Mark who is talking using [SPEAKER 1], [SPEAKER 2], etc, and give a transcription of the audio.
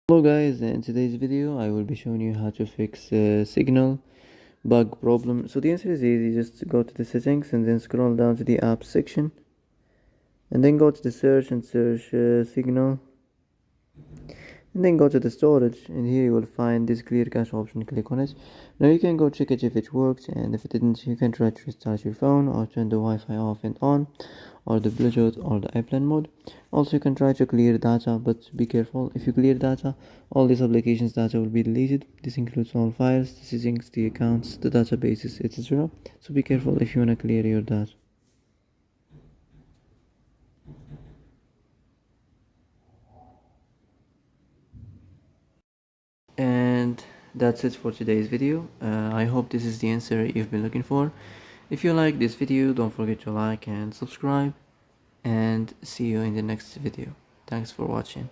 [SPEAKER 1] Hello guys, in today's video I will be showing you how to fix signal bug problem. So the answer is easy. Just go to the settings and then scroll down to the apps section and then go to the search and search signal, and then go to the storage, and here you will find this clear cache option. Click on it. Now you can go check it if it works, and if it didn't you can try to restart your phone or turn the Wi-Fi off and on, or the Bluetooth or the airplane mode. Also you can try to clear data, but be careful. If you clear data, all these applications data will be deleted. This includes all files, the settings, the accounts, the databases, etc. So be careful if you want to clear your data. And that's it for today's video. I hope this is the answer you've been looking for. If you like this video, don't forget to like and subscribe, and see you in the next video. Thanks for watching.